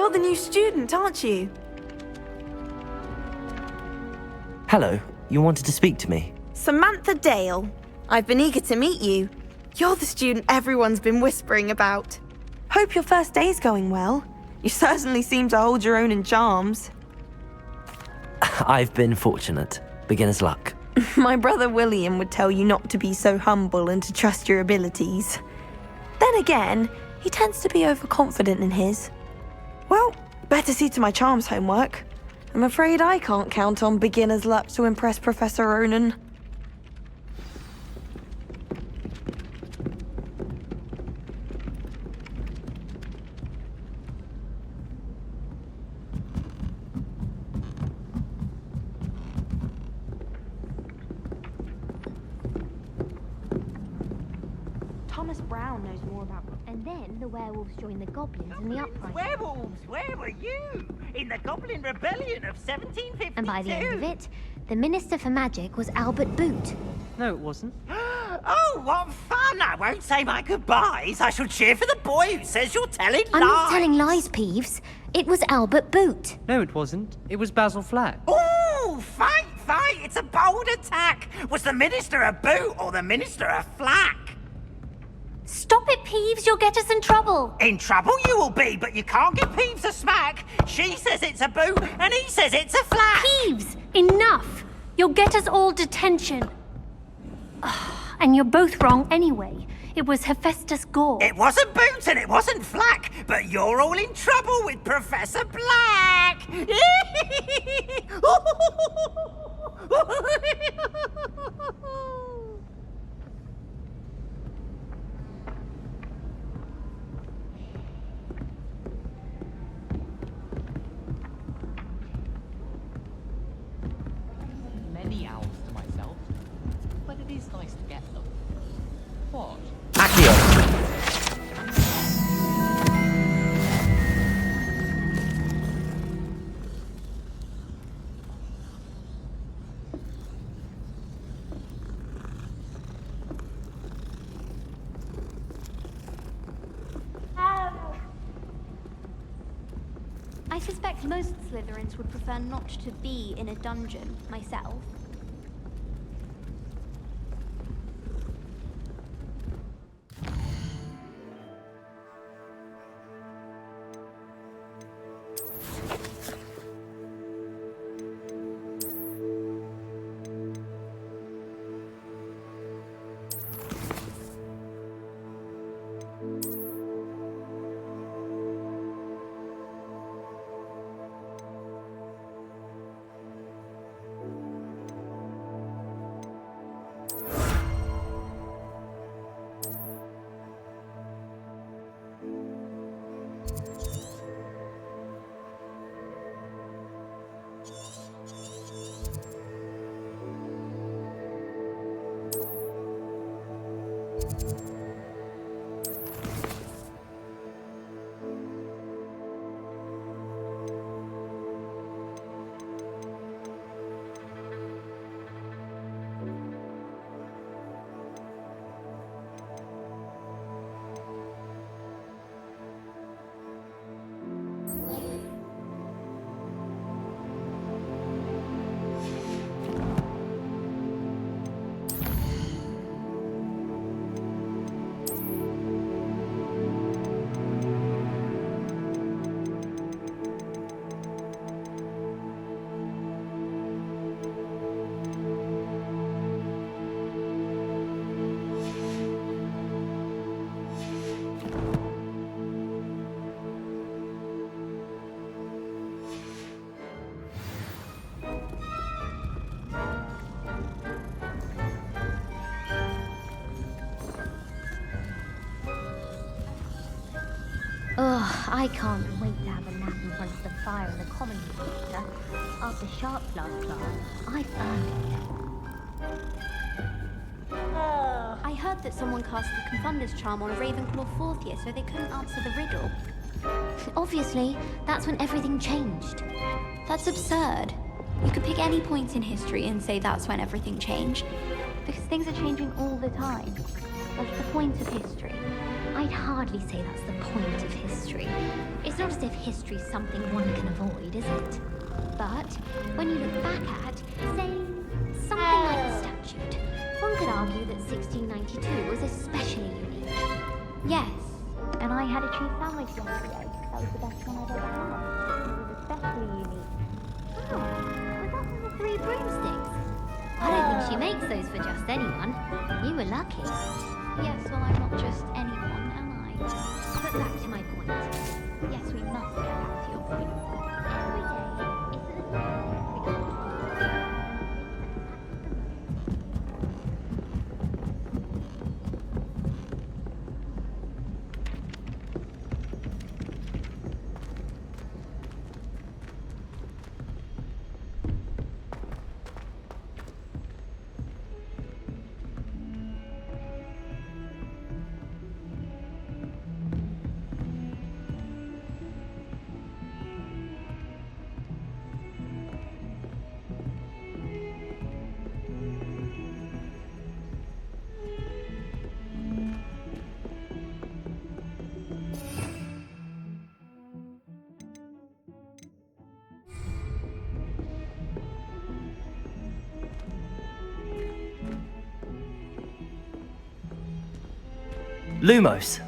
You're the new student, aren't you? Hello, you wanted to speak to me? Samantha Dale. I've been eager to meet you. You're the student everyone's been whispering about. Hope your first day's going well. You certainly seem to hold your own in charms. I've been fortunate. Beginner's luck. My brother William would tell you not to be so humble and to trust your abilities. Then again, he tends to be overconfident in his. Well, better see to my charms homework. I'm afraid I can't count on beginner's luck to impress Professor Ronan. Thomas Brown knows more about... And then the werewolves joined the goblins in the uprising. Werewolves, where were you? In the Goblin Rebellion of 1752. And by the end of it, the Minister for Magic was Albert Boot. No, it wasn't. Oh, what fun! I won't say my goodbyes. I shall cheer for the boy who says you're telling lies. I'm not telling lies, Peeves. It was Albert Boot. No, it wasn't. It was Basil Flack. Ooh, fight, fight! It's a bold attack. Was the Minister a boot or the Minister a flack? Stop it, Peeves. You'll get us in trouble. In trouble you will be, but you can't give Peeves a smack. She says it's a boot, and he says it's a flack. Peeves, enough! You'll get us all detention. And you're both wrong anyway. It was Hephaestus Gore. It wasn't boot and it wasn't flack, but you're all in trouble with Professor Black. Many owls to myself, but it is nice to get them. What? Accio! I suspect most Slytherins would prefer not to be in a dungeon, myself. Ugh, I can't wait to have a nap in front of the fire in the common room later. After sharp last class, I've earned it. I heard that someone cast the Confunder's charm on a Ravenclaw fourth year so they couldn't answer the riddle. Obviously, that's when everything changed. That's absurd. You could pick any point in history and say that's when everything changed. Because things are changing all the time. That's the point of history. I'd hardly say that's the point of history. It's not as if history's something one can avoid, is it? But when you look back at, say, something like the statute, one could argue that 1692 was especially unique. Yes, and I had a cheese sandwich yesterday. That was the best one I've ever had. It was especially unique. Oh, was that from the Three Broomsticks? I don't think she makes those for just anyone. You were lucky. Yes, well, I'm not just anyone, am I? But back to my point. Yes, we must get back to your point. Every day is a little Lumos!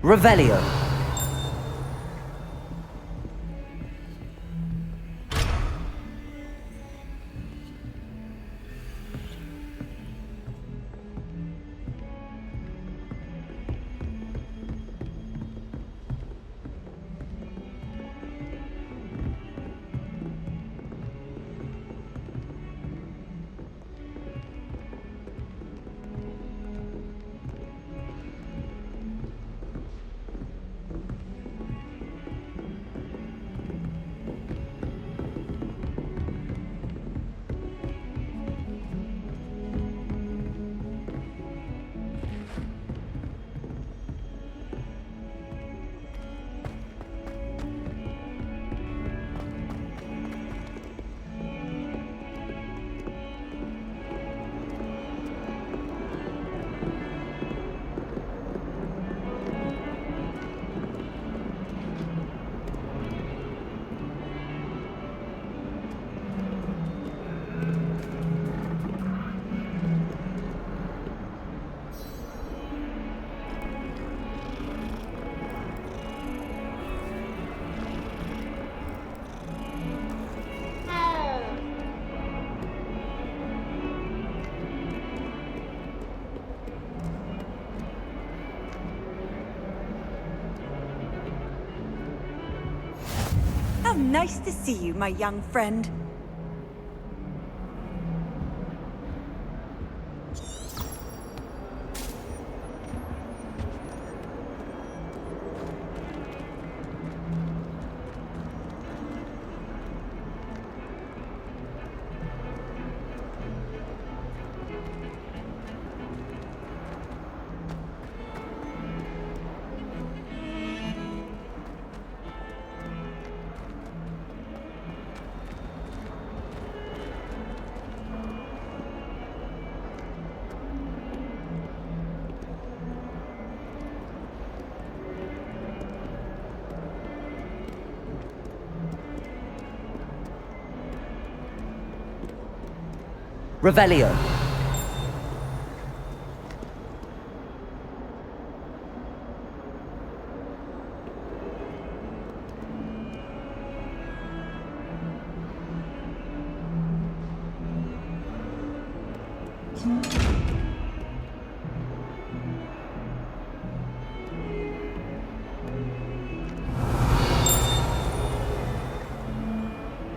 Revelio. How nice to see you, my young friend. Revelio.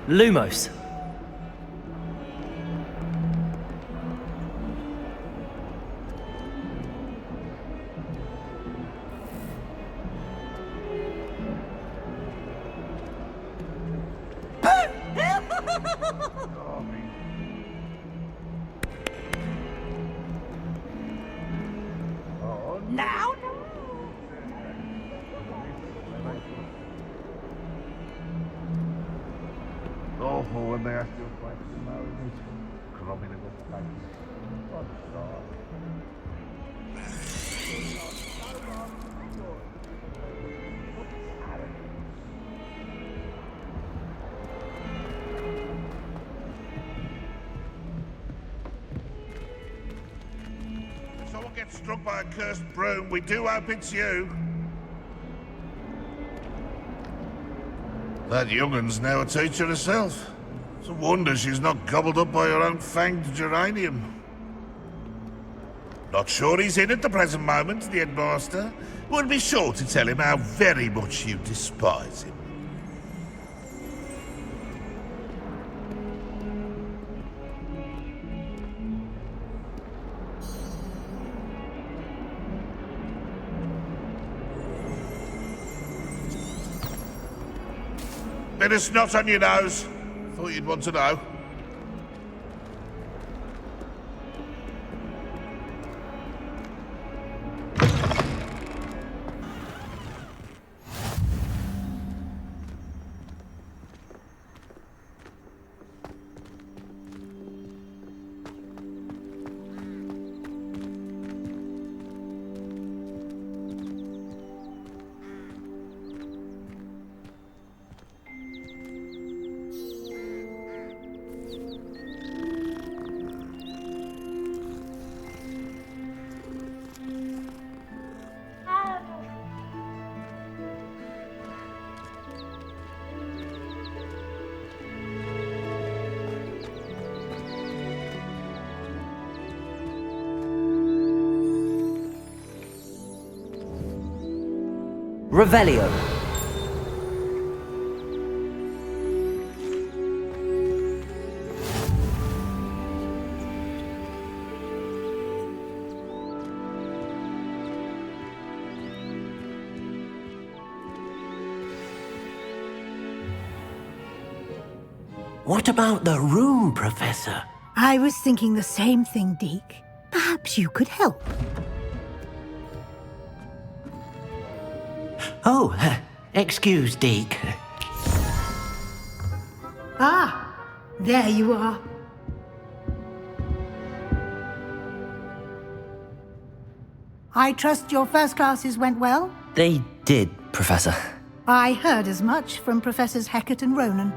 Lumos. for when they ask you a question, though, isn't it? Crumbing a good place. What a start. If someone gets struck by a cursed broom, we do hope it's you. That young'un's now a teacher herself. It's a wonder she's not gobbled up by her own fanged geranium. Not sure he's in at the present moment, the headmaster. Would be sure to tell him how very much you despise him. Bit of snot on your nose. Thought you'd want to know. Revelio. What about the room, Professor? I was thinking the same thing, Deke. Perhaps you could help. Oh, excuse, Deke. Ah, there you are. I trust your first classes went well? They did, Professor. I heard as much from Professors Hecat and Ronan.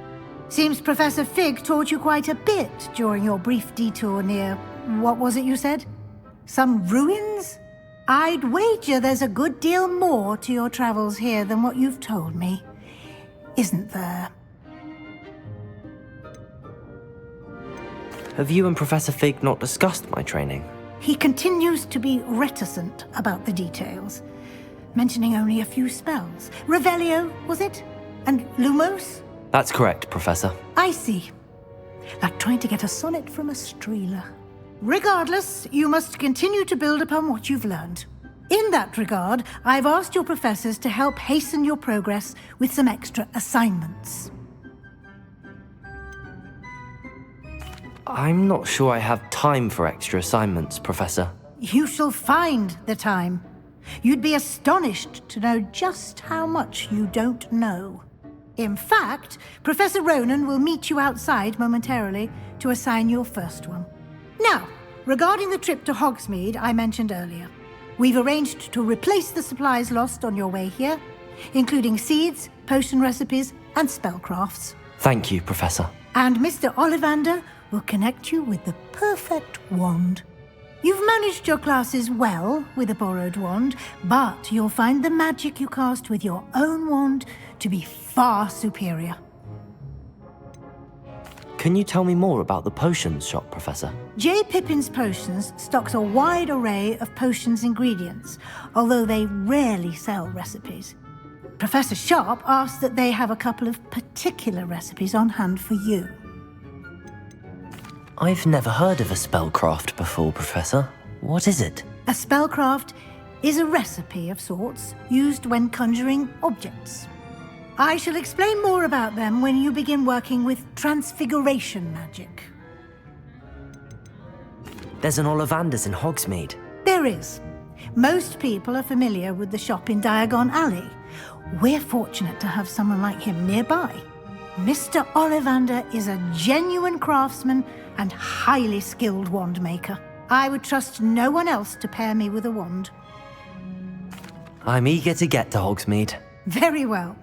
Seems Professor Fig taught you quite a bit during your brief detour near... what was it you said? Some ruins? I'd wager there's a good deal more to your travels here than what you've told me. Isn't there? Have you and Professor Fig not discussed my training? He continues to be reticent about the details, mentioning only a few spells. Revelio, was it? And Lumos? That's correct, Professor. I see. Like trying to get a sonnet from a streeler. Regardless, you must continue to build upon what you've learned. In that regard, I've asked your professors to help hasten your progress with some extra assignments. I'm not sure I have time for extra assignments, Professor. You shall find the time. You'd be astonished to know just how much you don't know. In fact, Professor Ronan will meet you outside momentarily to assign your first one. Now, regarding the trip to Hogsmeade I mentioned earlier, we've arranged to replace the supplies lost on your way here, including seeds, potion recipes, and spellcrafts. Thank you, Professor. And Mr. Ollivander will connect you with the perfect wand. You've managed your classes well with a borrowed wand, but you'll find the magic you cast with your own wand to be far superior. Can you tell me more about the potions shop, Professor? J. Pippin's Potions stocks a wide array of potions ingredients, although they rarely sell recipes. Professor Sharp asks that they have a couple of particular recipes on hand for you. I've never heard of a spellcraft before, Professor. What is it? A spellcraft is a recipe of sorts used when conjuring objects. I shall explain more about them when you begin working with transfiguration magic. There's an Ollivander's in Hogsmeade. There is. Most people are familiar with the shop in Diagon Alley. We're fortunate to have someone like him nearby. Mr. Ollivander is a genuine craftsman and highly skilled wand maker. I would trust no one else to pair me with a wand. I'm eager to get to Hogsmeade. Very well.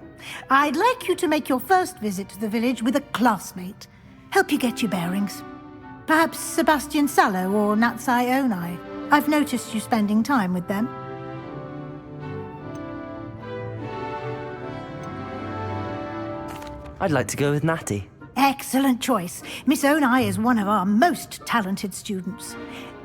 I'd like you to make your first visit to the village with a classmate. Help you get your bearings. Perhaps Sebastian Sallow or Natsai Onai. I've noticed you spending time with them. I'd like to go with Natty. Excellent choice. Miss Onai is one of our most talented students.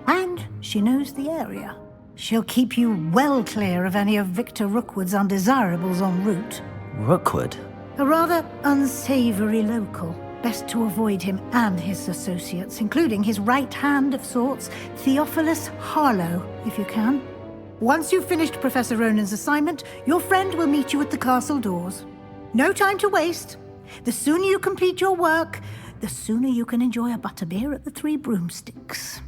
And she knows the area. She'll keep you well clear of any of Victor Rookwood's undesirables en route. Rookwood? A rather unsavory local. Best to avoid him and his associates, including his right hand of sorts, Theophilus Harlow, if you can. Once you've finished Professor Ronan's assignment, your friend will meet you at the castle doors. No time to waste. The sooner you complete your work, the sooner you can enjoy a butterbeer at the Three Broomsticks.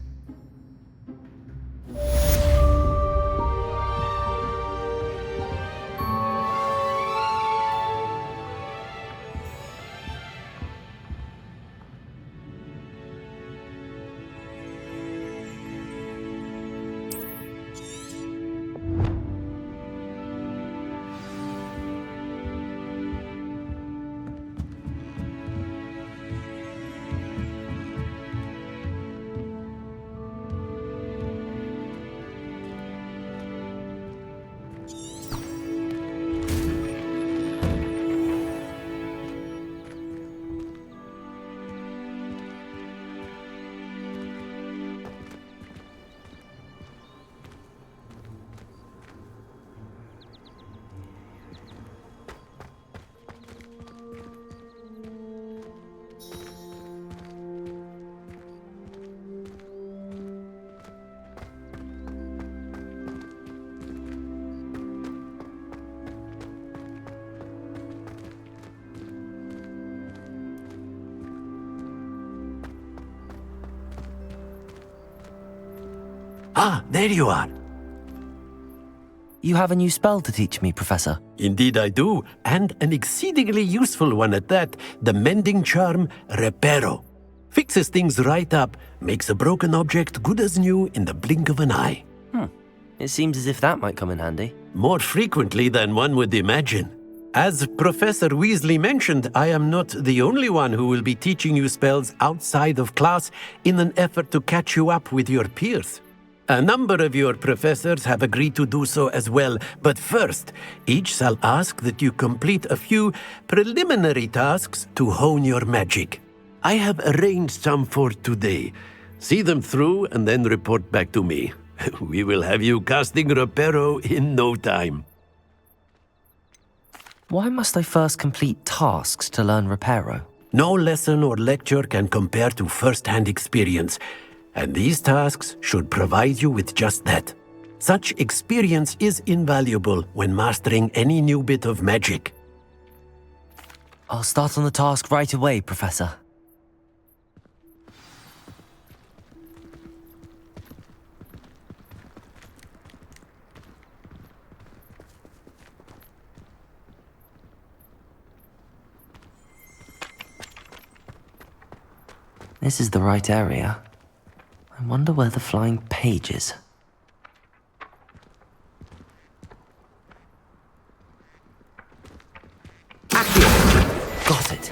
Ah, there you are. You have a new spell to teach me, Professor. Indeed I do, and an exceedingly useful one at that, the mending charm Reparo. Fixes things right up, makes a broken object good as new in the blink of an eye. It seems as if that might come in handy. More frequently than one would imagine. As Professor Weasley mentioned, I am not the only one who will be teaching you spells outside of class in an effort to catch you up with your peers. A number of your professors have agreed to do so as well, but first, each shall ask that you complete a few preliminary tasks to hone your magic. I have arranged some for today. See them through and then report back to me. We will have you casting Reparo in no time. Why must I first complete tasks to learn Reparo? No lesson or lecture can compare to first-hand experience. And these tasks should provide you with just that. Such experience is invaluable when mastering any new bit of magic. I'll start on the task right away, Professor. This is the right area. I wonder where the flying page is. Got it.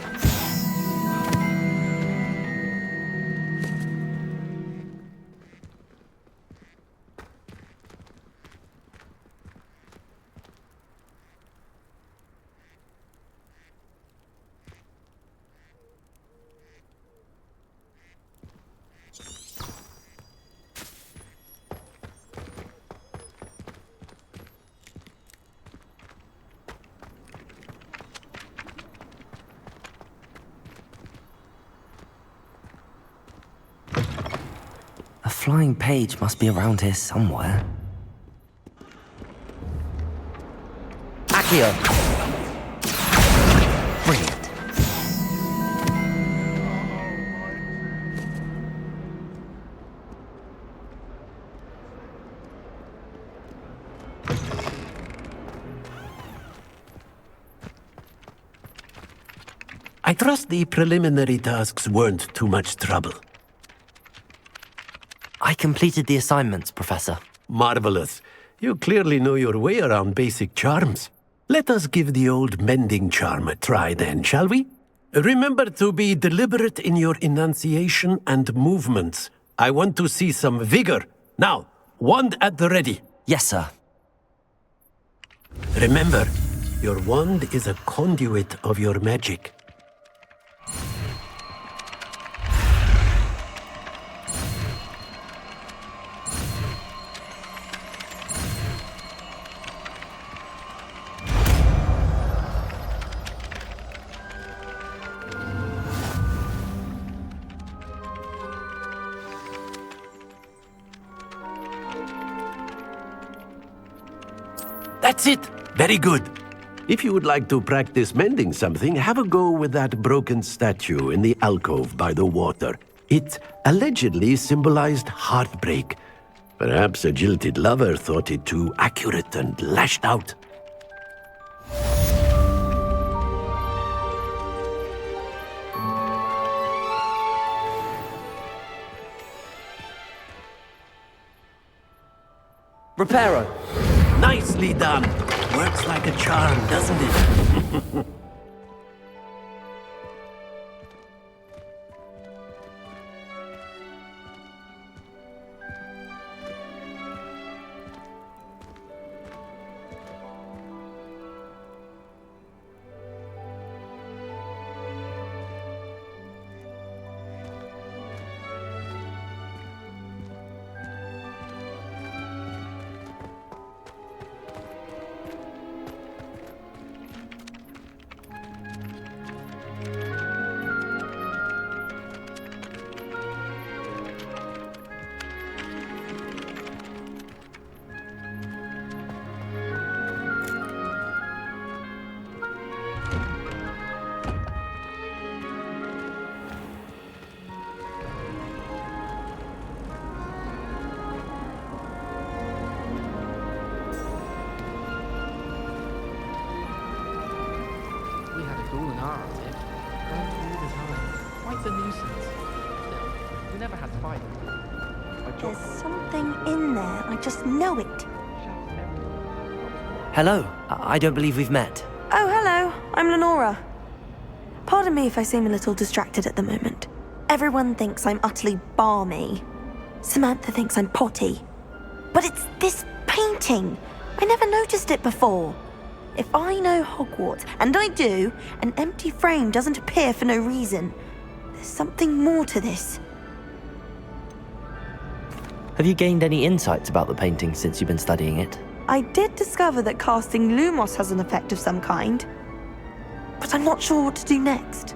A flying page must be around here somewhere. Accio! Brilliant. I trust the preliminary tasks weren't too much trouble. I completed the assignments, Professor. Marvelous. You clearly know your way around basic charms. Let us give the old mending charm a try then, shall we? Remember to be deliberate in your enunciation and movements. I want to see some vigor. Now, wand at the ready. Yes, sir. Remember, your wand is a conduit of your magic. That's it! Very good. If you would like to practice mending something, have a go with that broken statue in the alcove by the water. It allegedly symbolized heartbreak. Perhaps a jilted lover thought it too accurate and lashed out. Reparo! Nicely done. Works like a charm, doesn't it? There's something in there. I just know it. Hello. I don't believe we've met. Oh, hello. I'm Lenora. Pardon me if I seem a little distracted at the moment. Everyone thinks I'm utterly balmy. Samantha thinks I'm potty. But it's this painting. I never noticed it before. If I know Hogwarts, and I do, an empty frame doesn't appear for no reason. There's something more to this. Have you gained any insights about the painting since you've been studying it? I did discover that casting Lumos has an effect of some kind, but I'm not sure what to do next.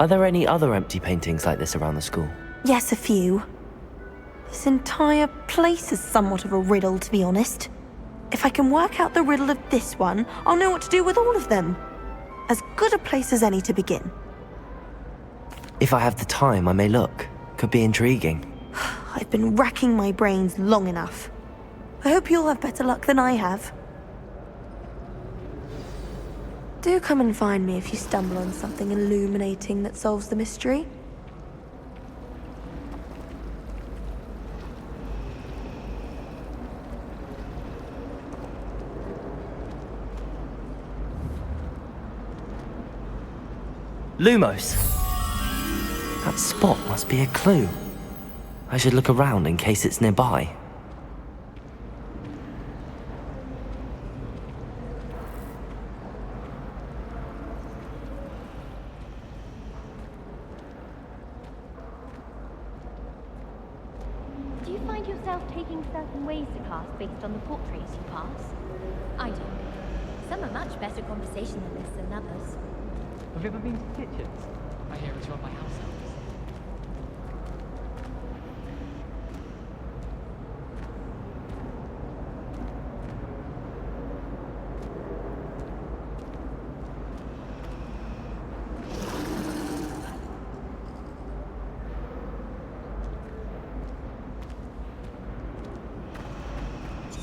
Are there any other empty paintings like this around the school? Yes, a few. This entire place is somewhat of a riddle, to be honest. If I can work out the riddle of this one, I'll know what to do with all of them. As good a place as any to begin. If I have the time, I may look. Could be intriguing. I've been racking my brains long enough. I hope you'll have better luck than I have. Do come and find me if you stumble on something illuminating that solves the mystery. Lumos! That spot must be a clue. I should look around in case it's nearby. Do you find yourself taking certain ways to cast based on the portraits you pass? I do. Some are much better conversation than this than others. Have you ever been to kitchens? I hear it's run by house elves.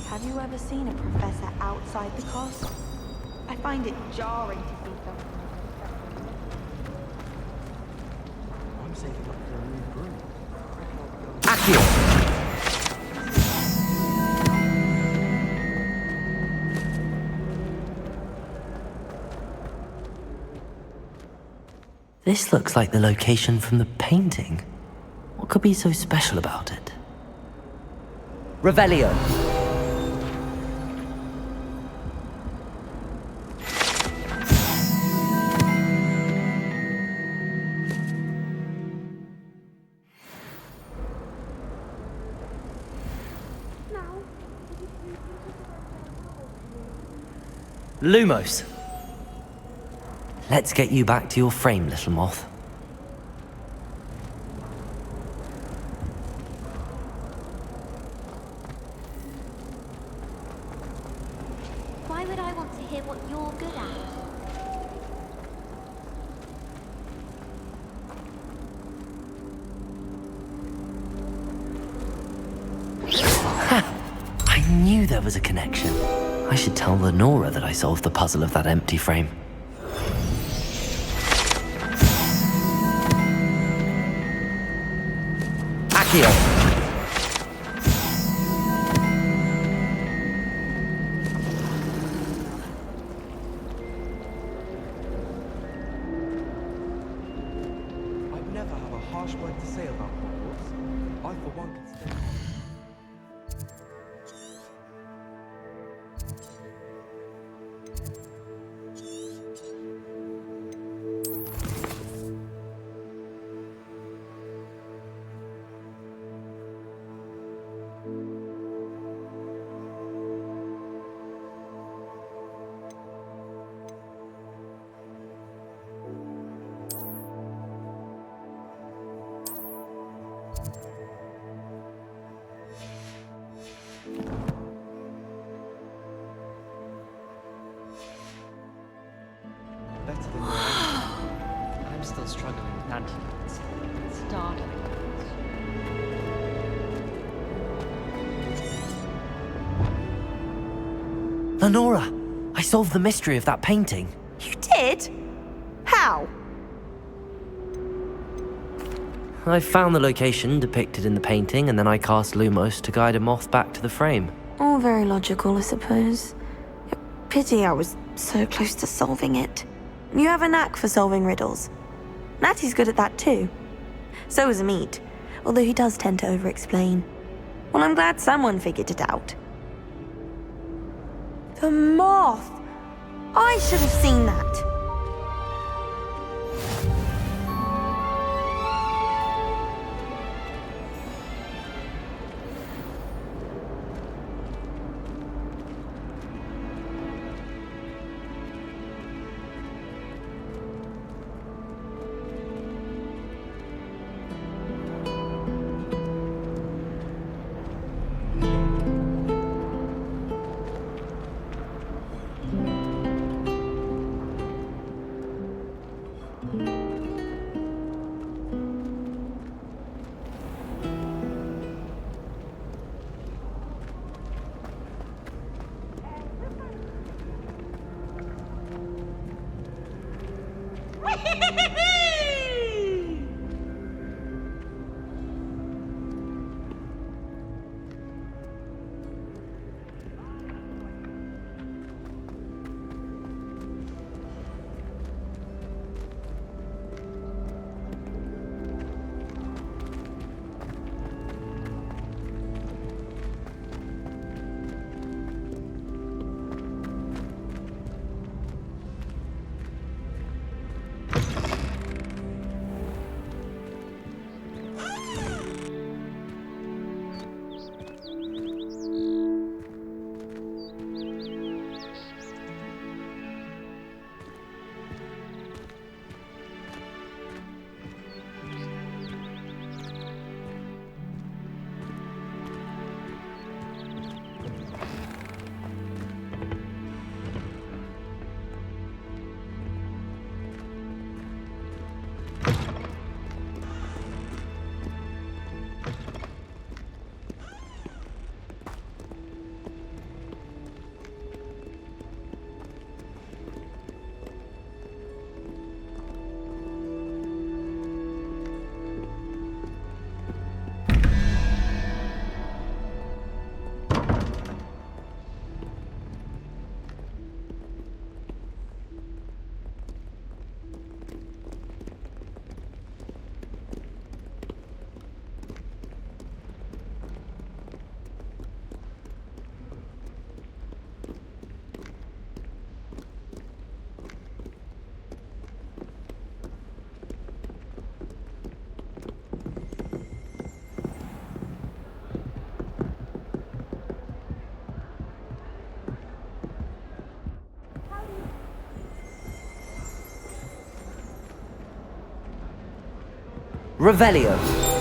Have you ever seen a professor outside the castle? I find it jarring to see someone. Accio! This looks like the location from the painting. What could be so special about it? Revelio. Lumos. Let's get you back to your frame, little moth. Why would I want to hear what you're good at? I knew there was a connection. I should tell Lenora that I solved the puzzle of that empty frame. Accio! I'd never have a harsh word to say about Hogwarts. I, for one, could stay. Better than I'm still struggling with antidotes. Startling. Lenora! I solved the mystery of that painting. You did? How? I found the location depicted in the painting, and then I cast Lumos to guide a moth back to the frame. All very logical, I suppose. Pity I was so close to solving it. You have a knack for solving riddles. Natty's good at that too. So is Amit, although he does tend to over-explain. Well, I'm glad someone figured it out. The moth! I should have seen that. Revelio.